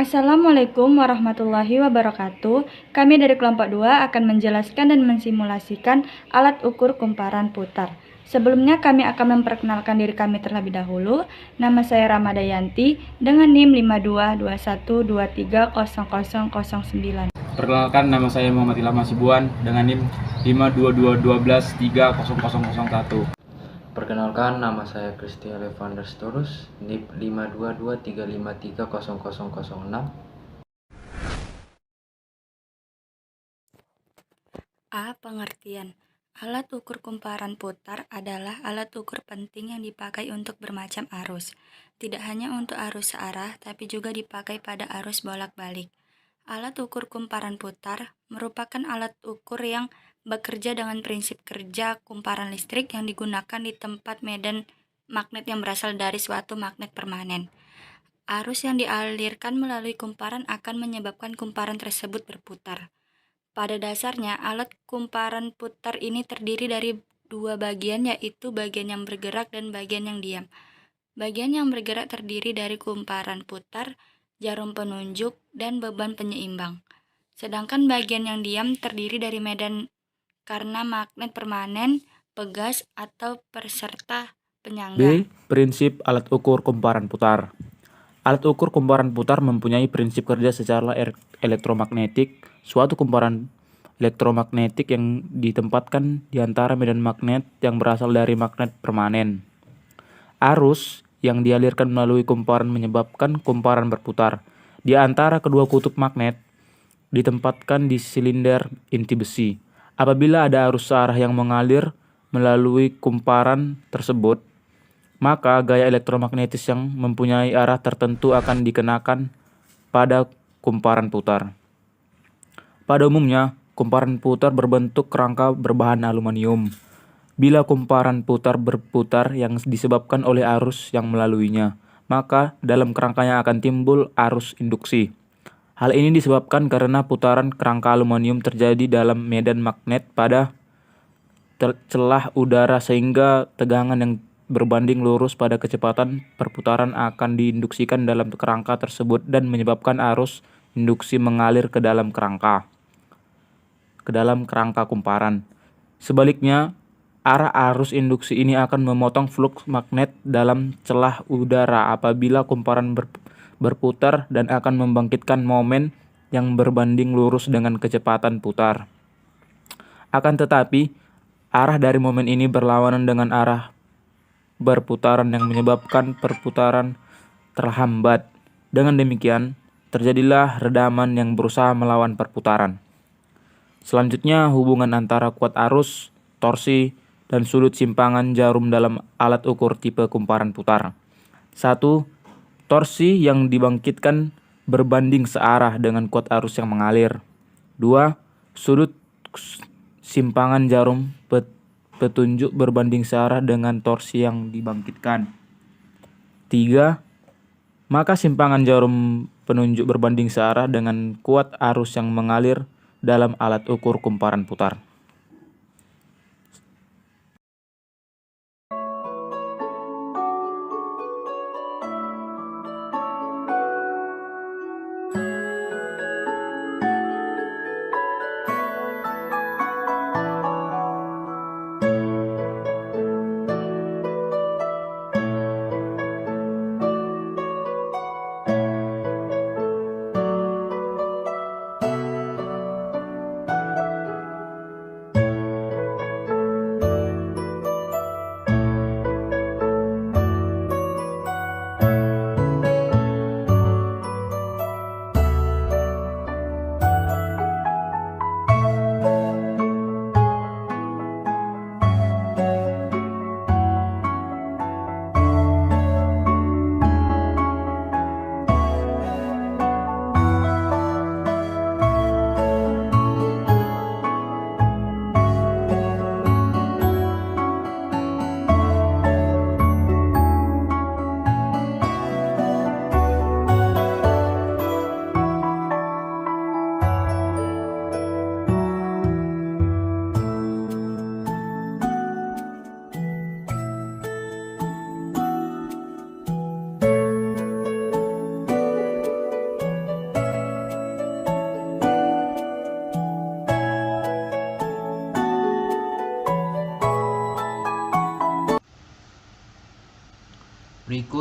Assalamualaikum warahmatullahi wabarakatuh. Kami dari kelompok 2 akan menjelaskan dan mensimulasikan alat ukur kumparan putar. Sebelumnya kami akan memperkenalkan diri kami terlebih dahulu. Nama saya Ramadayanti dengan NIM 5221230009. Perkenalkan, nama saya Muhammad Ilham Hasibuan dengan NIM 52212300001. Perkenalkan, nama saya Christian Levander Storus, NIP 52235300006. A. Pengertian. Alat ukur kumparan putar adalah alat ukur penting yang dipakai untuk bermacam arus. Tidak hanya untuk arus searah, tapi juga dipakai pada arus bolak-balik. Alat ukur kumparan putar merupakan alat ukur yang bekerja dengan prinsip kerja kumparan listrik yang digunakan di tempat medan magnet yang berasal dari suatu magnet permanen. Arus yang dialirkan melalui kumparan akan menyebabkan kumparan tersebut berputar. Pada dasarnya, alat kumparan putar ini terdiri dari dua bagian, yaitu bagian yang bergerak dan bagian yang diam. Bagian yang bergerak terdiri dari kumparan putar, jarum penunjuk, dan beban penyeimbang. Sedangkan bagian yang diam terdiri dari medan karena magnet permanen, pegas, atau peserta penyangga. B. Prinsip alat ukur kumparan putar. Alat ukur kumparan putar mempunyai prinsip kerja secara elektromagnetik. Suatu kumparan elektromagnetik yang ditempatkan di antara medan magnet yang berasal dari magnet permanen. Arus yang dialirkan melalui kumparan menyebabkan kumparan berputar. Di antara kedua kutub magnet ditempatkan di silinder inti besi. Apabila ada arus searah yang mengalir melalui kumparan tersebut, maka gaya elektromagnetis yang mempunyai arah tertentu akan dikenakan pada kumparan putar. Pada umumnya, kumparan putar berbentuk kerangka berbahan aluminium. Bila kumparan putar berputar yang disebabkan oleh arus yang melaluinya, maka dalam kerangkanya akan timbul arus induksi. Hal ini disebabkan karena putaran kerangka aluminium terjadi dalam medan magnet pada celah udara sehingga tegangan yang berbanding lurus pada kecepatan perputaran akan diinduksikan dalam kerangka tersebut dan menyebabkan arus induksi mengalir ke dalam kerangka kumparan. Sebaliknya, arah arus induksi ini akan memotong fluks magnet dalam celah udara apabila kumparan berputar dan akan membangkitkan momen yang berbanding lurus dengan kecepatan putar. Akan tetapi, arah dari momen ini berlawanan dengan arah berputaran yang menyebabkan perputaran terhambat. Dengan demikian, terjadilah redaman yang berusaha melawan perputaran. Selanjutnya, hubungan antara kuat arus, torsi, dan sudut simpangan jarum dalam alat ukur tipe kumparan putar. 1. Torsi yang dibangkitkan berbanding searah dengan kuat arus yang mengalir. 2. Sudut simpangan jarum petunjuk berbanding searah dengan torsi yang dibangkitkan. 3. Maka simpangan jarum penunjuk berbanding searah dengan kuat arus yang mengalir dalam alat ukur kumparan putar.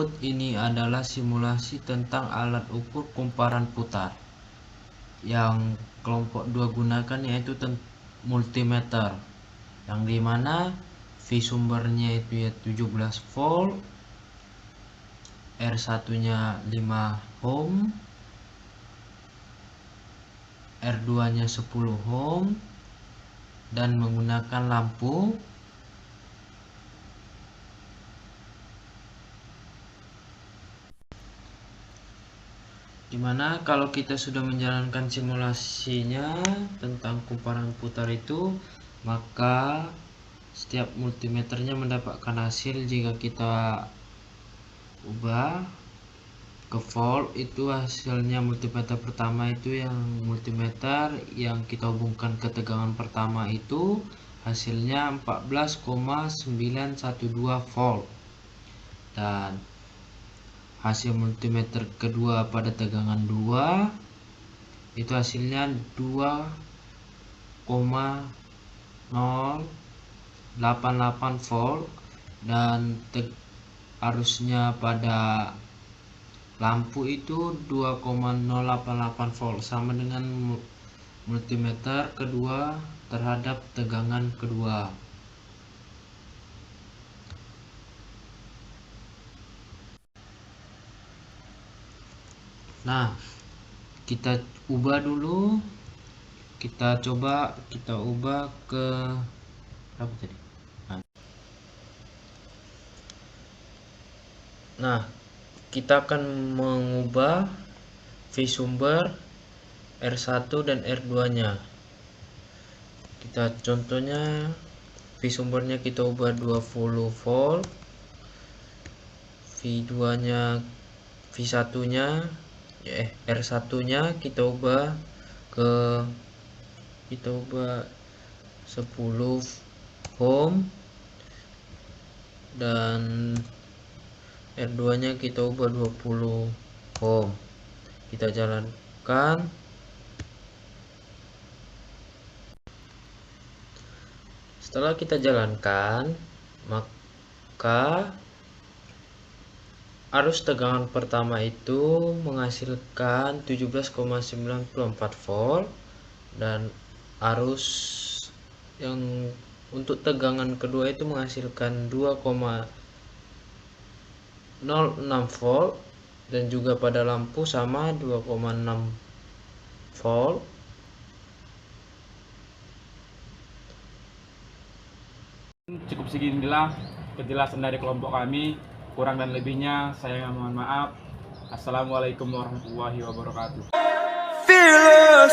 Berikut ini adalah simulasi tentang alat ukur kumparan putar yang kelompok 2 gunakan, yaitu multimeter, yang dimana V sumbernya itu ya 17 volt, R1 nya 5 ohm, R2 nya 10 ohm, dan menggunakan lampu dimana kalau kita sudah menjalankan simulasinya tentang kumparan putar itu, maka setiap multimeternya mendapatkan hasil. Jika kita ubah ke volt, itu hasilnya multimeter pertama itu yang multimeter yang kita hubungkan ke tegangan pertama itu hasilnya 14,912 volt, dan hasil multimeter kedua pada tegangan 2 itu hasilnya 2,088 volt, dan arusnya pada lampu itu 2,088 volt, sama dengan multimeter kedua terhadap tegangan kedua. Nah, kita ubah dulu, kita ubah ke berapa tadi? Nah, kita akan mengubah V sumber R1 dan R2 nya. Kita contohnya V sumbernya kita ubah 20 volt, V2 nya V1 nya R1 nya kita ubah 10 ohm, dan R2 nya kita ubah 20 ohm. Kita jalankan. Setelah kita jalankan, maka arus tegangan pertama itu menghasilkan 17,94 volt, dan arus yang untuk tegangan kedua itu menghasilkan 2,06 volt, dan juga pada lampu sama 2,6 volt. Cukup seginilah penjelasan dari kelompok kami. Kurang dan lebihnya saya mohon maaf. Assalamualaikum warahmatullahi wabarakatuh. Fearless.